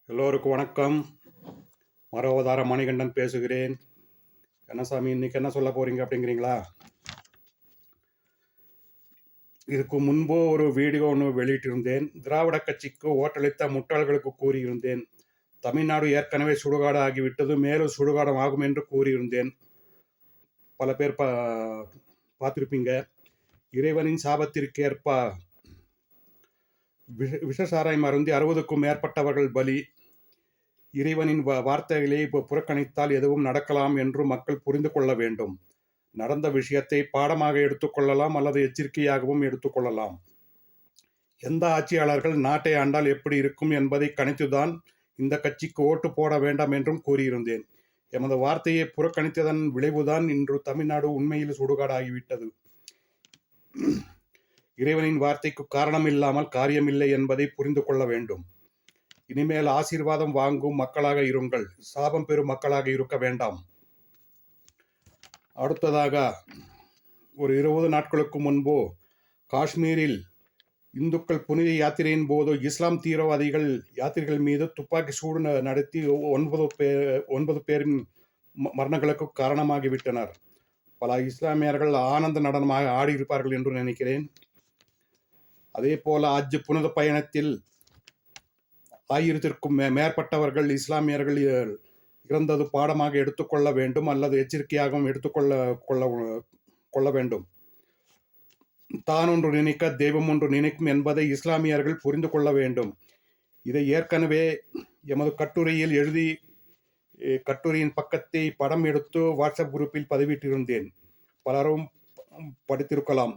எல்லோருக்கும் வணக்கம். மரோவதார மணிகண்டன் பேசுகிறேன். என்ன சாமி இன்னைக்கு என்ன சொல்ல போறீங்க அப்படிங்கிறீங்களா? இதுக்கு முன்பு ஒரு வீடியோ ஒன்று வெளியிட்டிருந்தேன். திராவிட கட்சிக்கு ஓட்டளித்த முட்டாள்களுக்கு கூறியிருந்தேன். தமிழ்நாடு ஏற்கனவே சுடுகாடு ஆகிவிட்டது, மேலும் சுடுகாடம் ஆகும் என்று கூறியிருந்தேன். பல பேர் பார்த்துருப்பீங்க. இறைவனின் சாபத்திற்கேற்ப விஷசாராயம் அருந்தி 60க்கும் மேற்பட்டவர்கள் பலி. இறைவனின் வார்த்தைகளை புறக்கணித்தால் எதுவும் நடக்கலாம் என்று மக்கள் புரிந்து கொள்ள வேண்டும். நடந்த விஷயத்தை பாடமாக எடுத்துக்கொள்ளலாம் அல்லது எச்சரிக்கையாகவும் எடுத்துக்கொள்ளலாம். எந்த ஆட்சியாளர்கள் நாட்டை ஆண்டால் எப்படி இருக்கும் என்பதை கணித்துதான் இந்த கட்சிக்கு ஓட்டு போட வேண்டாம் என்றும் கூறியிருந்தேன். எமது வார்த்தையை புறக்கணித்ததன் விளைவுதான் இன்று தமிழ்நாடு உண்மையில் சுடுகாடாகிவிட்டது. இறைவனின் வார்த்தைக்கு காரணம் இல்லாமல் காரியமில்லை என்பதை புரிந்து கொள்ள வேண்டும். இனிமேல் ஆசீர்வாதம் வாங்கும் மக்களாக இருங்கள், சாபம் பெறும் மக்களாக இருக்க வேண்டாம். அடுத்ததாக, ஒரு 20 நாட்களுக்கு முன்பு காஷ்மீரில் இந்துக்கள் புனித யாத்திரையின் போது இஸ்லாம் தீவிரவாதிகள் யாத்திரிகள் மீது துப்பாக்கி சூடு நடத்தி 9 பேரின் மரணங்களுக்கு காரணமாகிவிட்டனர். பல இஸ்லாமியர்கள் ஆனந்த நடனமாக ஆடியிருப்பார்கள் என்று நினைக்கிறேன். அதே போல ஹஜ் புனித பயணத்தில் 1000க்கும் மேற்பட்டவர்கள் இஸ்லாமியர்கள் இறந்தது பாடமாக எடுத்துக்கொள்ள வேண்டும் அல்லது எச்சரிக்கையாகவும் எடுத்துக்கொள்ள வேண்டும். தான் ஒன்று நினைக்க தெய்வம் ஒன்று நினைக்கும் என்பதை இஸ்லாமியர்கள் புரிந்து கொள்ள வேண்டும். இதை ஏற்கனவே எமது கட்டுரையில் எழுதி கட்டுரையின் பக்கத்தை படம் எடுத்து வாட்ஸ்அப் குரூப்பில் பதிவிட்டிருந்தேன். பலரும் படித்திருக்கலாம்.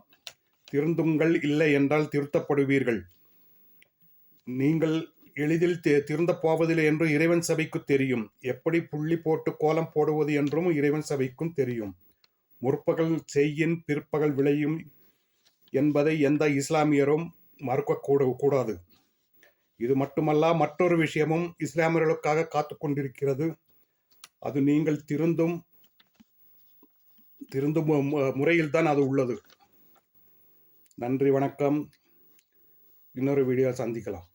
திருந்துங்கள், இல்லை என்றால் திருத்தப்படுவீர்கள். நீங்கள் எளிதில் திருந்த போவதில்லை என்று இறைவன் சபைக்கு தெரியும். எப்படி புள்ளி போட்டு கோலம் போடுவது என்றும் இறைவன் சபைக்கும் தெரியும். முற்பகல் செய்யின் பிற்பகல் விளையும் என்பதை எந்த இஸ்லாமியரும் மறுக்கக்கூடாது. இது மட்டுமல்ல, மற்றொரு விஷயமும் இஸ்லாமியர்களுக்காக காத்து கொண்டிருக்கிறது. அது நீங்கள் திருந்தும் முறையில்தான் அது உள்ளது. நன்றி, வணக்கம். இன்னொரு வீடியோ சந்திக்கலாம்.